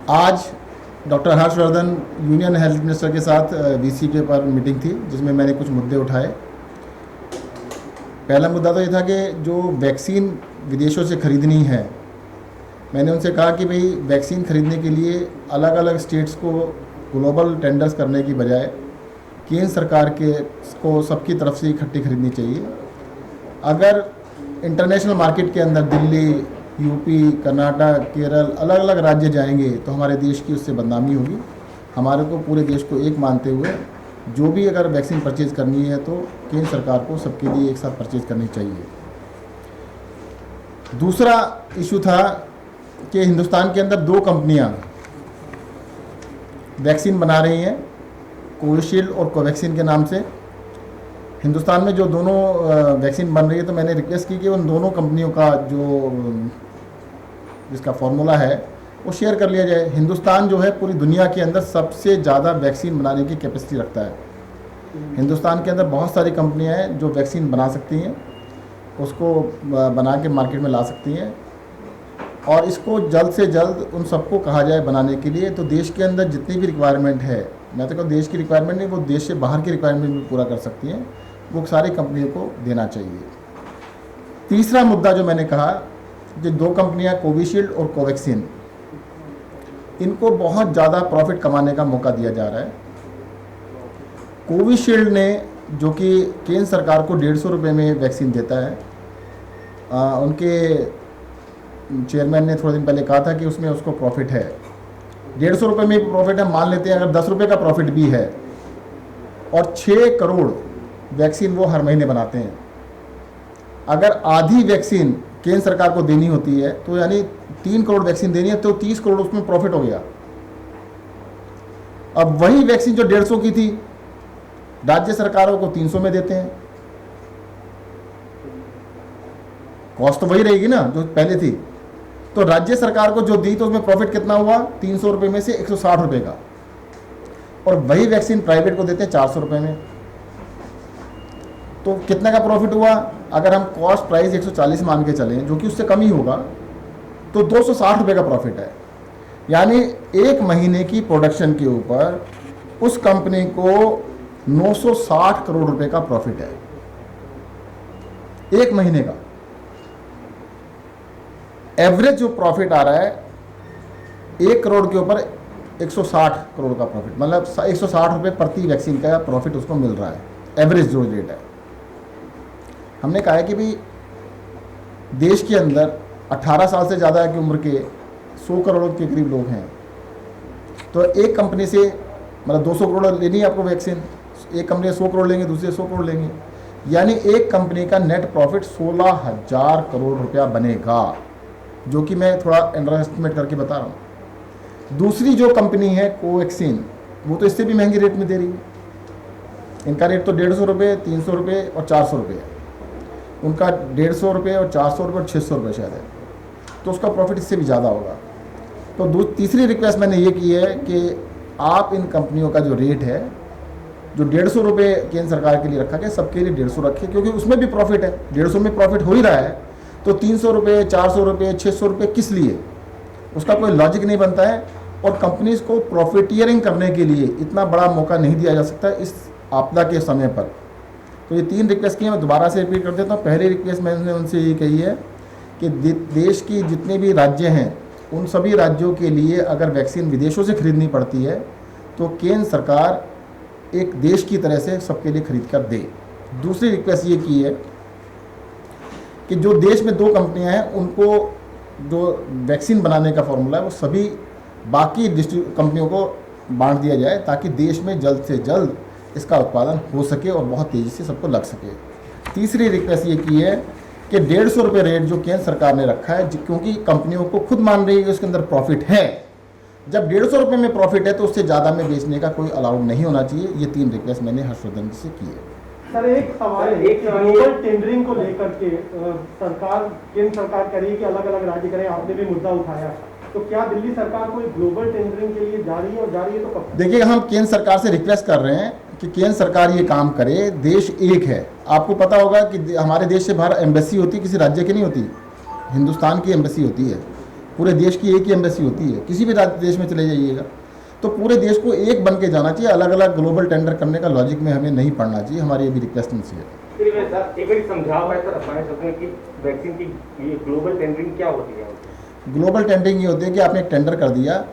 आज doctor Harshvardhan union health minister के साथ वीसी के पर मीटिंग थी, जिसमें मैंने कुछ मुद्दे उठाए। पहला मुद्दा तो ये था कि जो वैक्सीन विदेशों से ख़रीदनी है, मैंने उनसे कहा कि भाई वैक्सीन ख़रीदने के लिए अलग अलग स्टेट्स को ग्लोबल टेंडर्स करने की बजाय केंद्र सरकार को सबकी तरफ से इकट्ठी खरीदनी चाहिए। अगर इंटरनेशनल मार्केट के अंदर दिल्ली, यूपी, कर्नाटक, केरल अलग अलग राज्य जाएंगे तो हमारे देश की उससे बदनामी होगी। हमारे को पूरे देश को एक मानते हुए जो भी अगर वैक्सीन परचेज़ करनी है तो केंद्र सरकार को सबके लिए एक साथ परचेज़ करनी चाहिए। दूसरा इशू था कि हिंदुस्तान के अंदर 2 कंपनियां वैक्सीन बना रही हैं, कोविशील्ड और कोवैक्सीन के नाम से। हिंदुस्तान में जो दोनों वैक्सीन बन रही है, तो मैंने रिक्वेस्ट की कि उन दोनों कंपनियों का जिसका फॉर्मूला है वो शेयर कर लिया जाए। हिंदुस्तान जो है पूरी दुनिया के अंदर सबसे ज़्यादा वैक्सीन बनाने की कैपेसिटी रखता है। हिंदुस्तान के अंदर बहुत सारी कंपनियां हैं जो वैक्सीन बना सकती हैं, उसको बना के मार्केट में ला सकती हैं, और इसको जल्द से जल्द उन सबको कहा जाए बनाने के लिए। तो देश के अंदर जितनी भी रिक्वायरमेंट है, मैं तो कहूँ देश की रिक्वायरमेंट नहीं, वो देश से बाहर की रिक्वायरमेंट भी पूरा कर सकती हैं, वो सारी कंपनियों को देना चाहिए। तीसरा मुद्दा जो मैंने कहा, जो 2 कंपनियां कोविशील्ड और कोवैक्सीन, इनको बहुत ज़्यादा प्रॉफिट कमाने का मौका दिया जा रहा है। कोविशील्ड ने, जो कि केंद्र सरकार को 150 रुपये में वैक्सीन देता है, उनके चेयरमैन ने थोड़े दिन पहले कहा था कि उसमें उसको प्रॉफिट है। 150 रुपये में प्रॉफिट है, मान लेते हैं अगर 10 रुपये का प्रॉफिट भी है, और 6 करोड़ वैक्सीन वो हर महीने बनाते हैं। अगर आधी वैक्सीन केंद्र सरकार को देनी होती है तो यानी 3 करोड़ वैक्सीन देनी है, तो 30 करोड़ उसमें प्रॉफिट हो गया। अब वही वैक्सीन जो 150 की थी, राज्य सरकारों को 300 में देते हैं। कॉस्ट तो वही रहेगी ना जो पहले थी। तो राज्य सरकार को जो दी तो उसमें प्रॉफिट कितना हुआ? 300 रुपये में से 160 रुपये का। और वही वैक्सीन प्राइवेट को देते हैं 400 रुपये में। तो कितने का प्रॉफिट हुआ? अगर हम कॉस्ट प्राइस 140 मान के चलें, जो कि उससे कम ही होगा, तो 260 रुपये का प्रॉफिट है। यानी 1 महीने की प्रोडक्शन के ऊपर उस कंपनी को 960 करोड़ रुपए का प्रॉफिट है, 1 महीने का। एवरेज जो प्रॉफिट आ रहा है 1 करोड़ के ऊपर 160 करोड़ का प्रॉफिट, मतलब 160 रुपये प्रति वैक्सीन का प्रॉफिट उसको मिल रहा है, एवरेज जो रेट है। हमने कहा है कि भाई देश के अंदर 18 साल से ज़्यादा की उम्र के 100 करोड़ के करीब लोग हैं। तो एक कंपनी से मतलब 200 करोड़ लेनी है आपको वैक्सीन, एक कंपनी 100 करोड़ लेंगे, दूसरे 100 करोड़ लेंगे, यानी एक कंपनी का नेट प्रॉफिट 16,000 करोड़ रुपया बनेगा, जो कि मैं थोड़ा अंडर एस्टिमेट करके बता रहा हूँ। दूसरी जो कंपनी है कोवैक्सीन, वो तो इससे भी महंगी रेट में दे रही है। इनका रेट तो 150 रुपये, 300 रुपये और 400 रुपये है। उनका 150 रुपये और 400 रुपये और 600 रुपये शायद है, तो उसका प्रॉफिट इससे भी ज़्यादा होगा। तो तीसरी रिक्वेस्ट मैंने ये की है कि आप इन कंपनियों का जो रेट है, जो 150 रुपये केंद्र सरकार के लिए रखा गया, सबके लिए 150 रखे, क्योंकि उसमें भी प्रॉफिट है। 150 में प्रॉफिट हो ही रहा है, तो 300 रुपये, 400 रुपये, 600 रुपये किस लिए? उसका कोई लॉजिक नहीं बनता है। और कंपनीज को प्रॉफिटियरिंग करने के लिए इतना बड़ा मौका नहीं दिया जा सकता इस आपदा के समय पर। तो ये 3 रिक्वेस्ट की हैं, मैं दोबारा से रिपीट कर देता हूँ। पहली रिक्वेस्ट मैंने उनसे ये कही है कि देश की जितने भी राज्य हैं, उन सभी राज्यों के लिए अगर वैक्सीन विदेशों से खरीदनी पड़ती है तो केंद्र सरकार एक देश की तरह से सबके लिए खरीद कर दे। दूसरी रिक्वेस्ट ये की है कि जो देश में 2 कंपनियां हैं, उनको जो वैक्सीन बनाने का फॉर्मूला है वो सभी बाकी कंपनियों को बांट दिया जाए, ताकि देश में जल्द से जल्द इसका उत्पादन हो सके और बहुत तेज़ी से सबको लग सके। तीसरी रिक्वेस्ट ये की है कि 150 रुपये रेट जो केंद्र सरकार ने रखा है, क्योंकि कंपनियों को खुद मान रही है कि उसके अंदर प्रॉफिट है, जब 150 रुपये में प्रॉफिट है तो उससे ज़्यादा में बेचने का कोई अलाउड नहीं होना चाहिए। ये 3 रिक्वेस्ट मैंने हर्षवर्धन जी से की है। सर एक सवाल है, ग्लोबल टेंडरिंग को लेकर के सरकार, केंद्र सरकार कह रही है कि अलग अलग राज्य करें, आपने भी मुद्दा उठाया, तो क्या दिल्ली सरकार कोई ग्लोबल टेंडरिंग के लिए जा रही है, और जा रही है तो कब? देखिए, हम केंद्र सरकार से रिक्वेस्ट कर रहे हैं कि केंद्र सरकार ये काम करे। देश एक है, आपको पता होगा कि हमारे देश से बाहर एम्बेसी होती किसी राज्य की नहीं होती, हिंदुस्तान की एम्बेसी होती है। पूरे देश की एक ही एम्बेसी होती है, किसी भी देश में चले जाइएगा। तो पूरे देश को एक बन के जाना चाहिए, अलग अलग ग्लोबल टेंडर करने का लॉजिक में हमें नहीं पड़ना चाहिए। हमारी ये भी रिक्वेस्ट उनसे है। एक बार समझाओ है सर अपने सकते हैं कि वैक्सीन की ये ग्लोबल टेंडरिंग क्या होती है? ग्लोबल टेंडरिंग ये होती है कि आपने एक टेंडर कर दिया,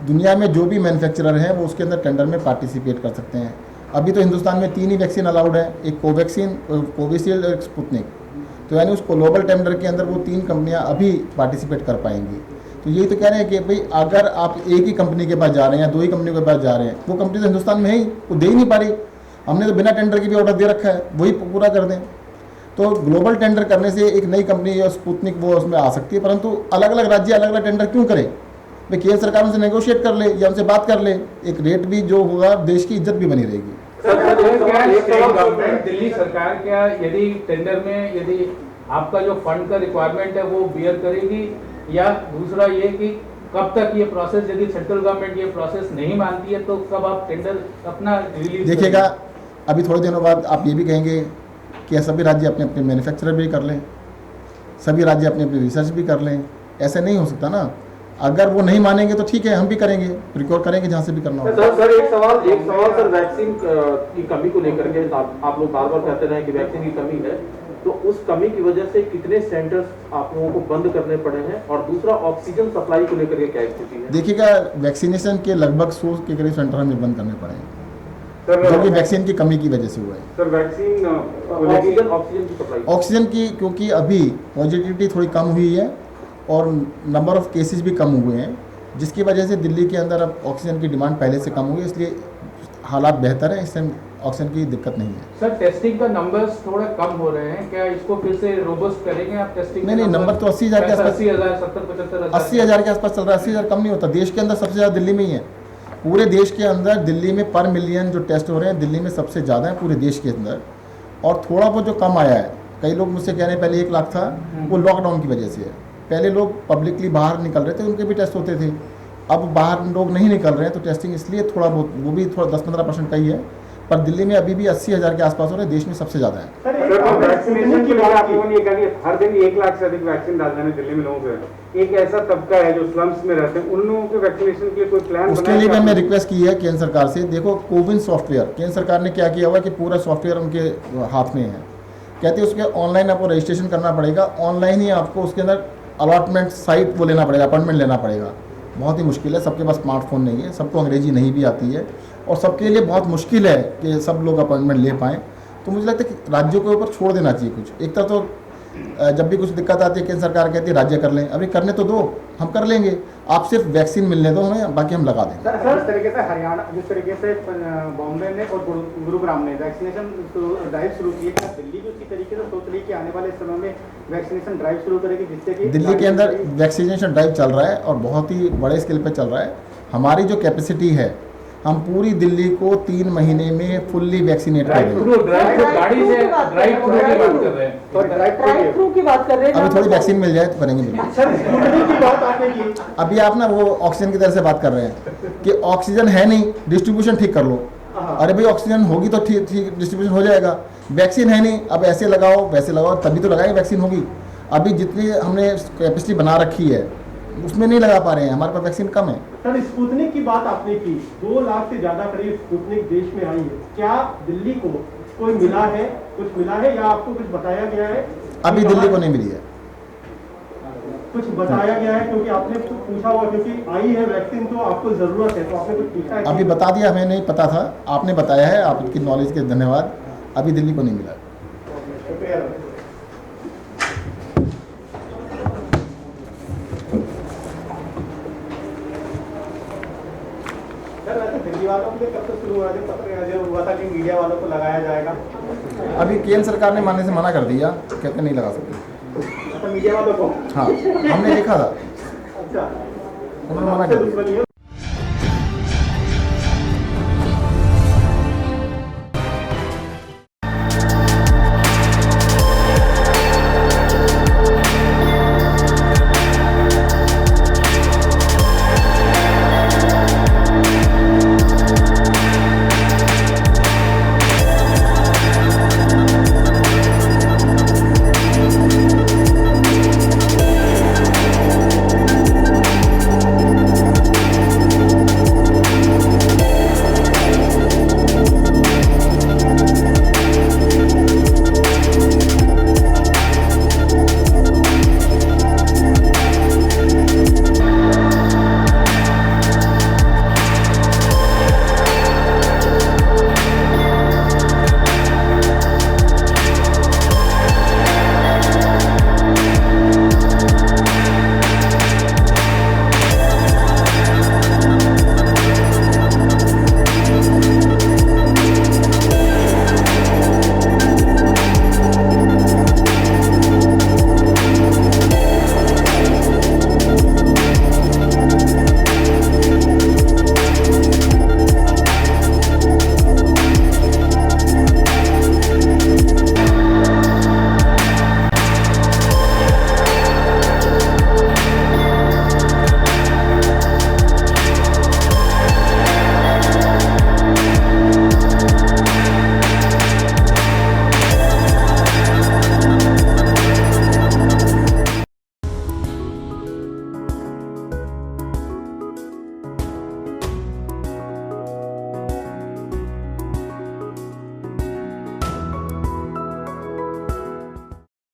दुनिया में जो भी मैन्युफैक्चरर हैं वो उसके अंदर टेंडर में पार्टिसिपेट कर सकते हैं। अभी तो हिंदुस्तान में 3 ही वैक्सीन अलाउड है, एक कोवैक्सीन, कोविशील्ड और एक स्पुतनिक। तो यानी उस ग्लोबल टेंडर के अंदर वो 3 कंपनियां अभी पार्टिसिपेट कर पाएंगी। तो यही तो कह रहे हैं कि भाई अगर आप एक ही कंपनी के पास जा रहे हैं या 2 ही कंपनी के पास जा रहे हैं, वो कंपनी तो हिंदुस्तान में है ही, वो दे ही नहीं पा रही। हमने तो बिना टेंडर के भी ऑर्डर दे रखा है, वही पूरा कर दें। तो ग्लोबल टेंडर करने से एक नई कंपनी या स्पुतनिक वो उसमें आ सकती है, परंतु अलग अलग राज्य अलग अलग टेंडर क्यों करें? भाई केंद्र सरकार उनसे नेगोशिएट कर ले या उनसे बात कर ले, एक रेट भी जो होगा देश की इज्जत भी बनी रहेगी। गवर्नमेंट दिल्ली सरकार क्या यदि टेंडर में यदि आपका जो फंड का रिक्वायरमेंट है वो बियर करेगी, या दूसरा ये कि कब तक ये प्रोसेस, यदि सेंट्रल गवर्नमेंट ये प्रोसेस नहीं मानती है तो कब आप टेंडर अपना रिलीज देखिएगा? अभी थोड़े दिनों बाद आप ये भी कहेंगे कि सभी राज्य अपने अपने मैन्युफैक्चरर भी कर लें, सभी राज्य अपनी अपनी रिसर्च भी कर लें। ऐसे नहीं हो सकता ना। अगर वो नहीं मानेंगे तो ठीक है, हम भी करेंगे, प्रिकॉर करेंगे जहाँ से भी करना होगा। सर एक सवाल सर, वैक्सीन की कमी को लेकर के आप लोग बार बार कहते रहे कि वैक्सीन की कमी है, तो उस कमी की वजह से कितने सेंटर्स आप लोगों को बंद करने पड़े हैं? और दूसरा, ऑक्सीजन सप्लाई को लेकर के क्या स्थिति है? देखिएगा, वैक्सीनेशन के लगभग 100 के करीब सेंटर हमें बंद करने पड़े हैं, जो कि वैक्सीन की कमी की वजह से हुआ है। सर वैक्सीन ऑक्सीजन की सप्लाई, ऑक्सीजन की, क्योंकि अभी पॉजिटिविटी थोड़ी कम हुई है और नंबर ऑफ केसेस भी कम हुए हैं, जिसकी वजह से दिल्ली के अंदर अब ऑक्सीजन की डिमांड पहले से कम हुई है, इसलिए हालात बेहतर है, इससे ऑक्सीजन की दिक्कत नहीं है। सर टेस्टिंग का नंबर्स थोड़ा कम हो रहे हैं, क्या इसको फिर से रोबस्ट करेंगे आप टेस्टिंग? नहीं, नंबर तो 80,000 के आसपास, 80,000, 70-75,000, 80,000 के आसपास चल रहा है। 80,000 कम नहीं होता, देश के अंदर सबसे ज़्यादा दिल्ली में ही है। पूरे देश के अंदर दिल्ली में पर मिलियन जो टेस्ट हो रहे हैं, दिल्ली में सबसे ज़्यादा है पूरे देश के अंदर। और थोड़ा बहुत जो कम आया है, कई लोग मुझसे कह रहे हैं पहले 1 लाख था, वो लॉकडाउन की वजह से है। पहले लोग पब्लिकली बाहर निकल रहे थे, उनके भी टेस्ट होते थे। अब बाहर लोग नहीं निकल रहे हैं, तो टेस्टिंग इसलिए थोड़ा बहुत, वो भी थोड़ा 10-15% का ही है। पर दिल्ली में अभी भी 80,000 के आसपास हो रहे हैं, देश में सबसे ज़्यादा है। वैक्सीनेशन की बात आप लोगों ने कहा कि हर दिन 1 लाख से अधिक वैक्सीन राजधानी दिल्ली में लोगों को, एक ऐसा तबका है जो स्लम्स में रहते हैं, उन लोगों के वैक्सीनेशन के लिए कोई प्लान? उसके लिए मैंने रिक्वेस्ट की है केंद्र सरकार से। देखो, कोविन सॉफ्टवेयर केंद्र सरकार ने क्या किया हुआ है कि पूरा सॉफ्टवेयर उनके हाथ में है। कहते हैं उसके ऑनलाइन आपको रजिस्ट्रेशन करना पड़ेगा, ऑनलाइन ही आपको उसके अंदर अलॉटमेंट साइट वो लेना पड़ेगा, अपॉइंटमेंट लेना पड़ेगा। बहुत ही मुश्किल है, सबके पास स्मार्टफोन नहीं है, सबको अंग्रेजी नहीं भी आती है, और सबके लिए बहुत मुश्किल है कि सब लोग अपॉइंटमेंट ले पाएँ। तो मुझे लगता है कि राज्यों के ऊपर छोड़ देना चाहिए कुछ। एक तरह तो जब भी कुछ दिक्कत आती है केंद्र सरकार कहती है राज्य कर लें, अभी करने तो दो, हम कर लेंगे, आप सिर्फ वैक्सीन मिलने दो हमें, बाकी हम लगा देंगे। सर जिस तरीके से हरियाणा, जिस तरीके से बॉम्बे ने और गुरुग्राम ने वैक्सीनेशन ड्राइव शुरू की है, क्या दिल्ली भी उसी तरीके से सोच रही है कि आने वाले समय में वैक्सीनेशन ड्राइव शुरू करेगी, जिससे कि दिल्ली के अंदर वैक्सीनेशन ड्राइव चल रहा है और बहुत ही बड़े स्केल पे चल रहा है। हमारी जो कैपेसिटी है, हम पूरी दिल्ली को 3 महीने में फुल्ली वैक्सीनेट कर देंगे। गाड़ी से ड्राइव थ्रू की बात कर रहे हैं, ड्राइव थ्रू की बात कर रहे हैं। अभी थोड़ी वैक्सीन मिल जाए तो करेंगे बिल्कुल। सर स्कूटनी की बात आपने की, अभी आप ना वो ऑक्सीजन की तरह से बात कर रहे हैं कि ऑक्सीजन है नहीं, डिस्ट्रीब्यूशन ठीक कर लो। अरे भाई, ऑक्सीजन होगी तो ठीक डिस्ट्रीब्यूशन हो जाएगा। वैक्सीन है नहीं, अब ऐसे लगाओ वैसे लगाओ, तभी तो लगाएंगे वैक्सीन होगी। अभी जितनी हमने कैपेसिटी बना रखी है उसमें नहीं लगा पा रहे हैं, हमारे पास वैक्सीन कम है। सर स्पुतनिक की बात आपने की, 2 लाख से ज्यादा करीब स्पुतनिक देश में आई है, क्या दिल्ली को कोई मिला है, कुछ मिला है या आपको कुछ बताया गया है? अभी दिल्ली को नहीं मिली है, कुछ बताया गया है? क्योंकि आपने कुछ पूछा हुआ, क्योंकि आई है वैक्सीन तो आपको जरूरत है, तो आपने कुछ पूछा है? अभी बता दिया, हमें नहीं पता था, आपने बताया है, आपकी नॉलेज के धन्यवाद। अभी दिल्ली को नहीं मिला। दिल्ली वालों के कब से शुरू हुआ है? पत्र हुआ था कि मीडिया वालों को लगाया जाएगा, अभी केंद्र सरकार ने मानने से मना कर दिया, कहते नहीं लगा सकते। मीडिया वालों को? हाँ, हमने देखा था, अच्छा, उन्होंने मना कर दिया।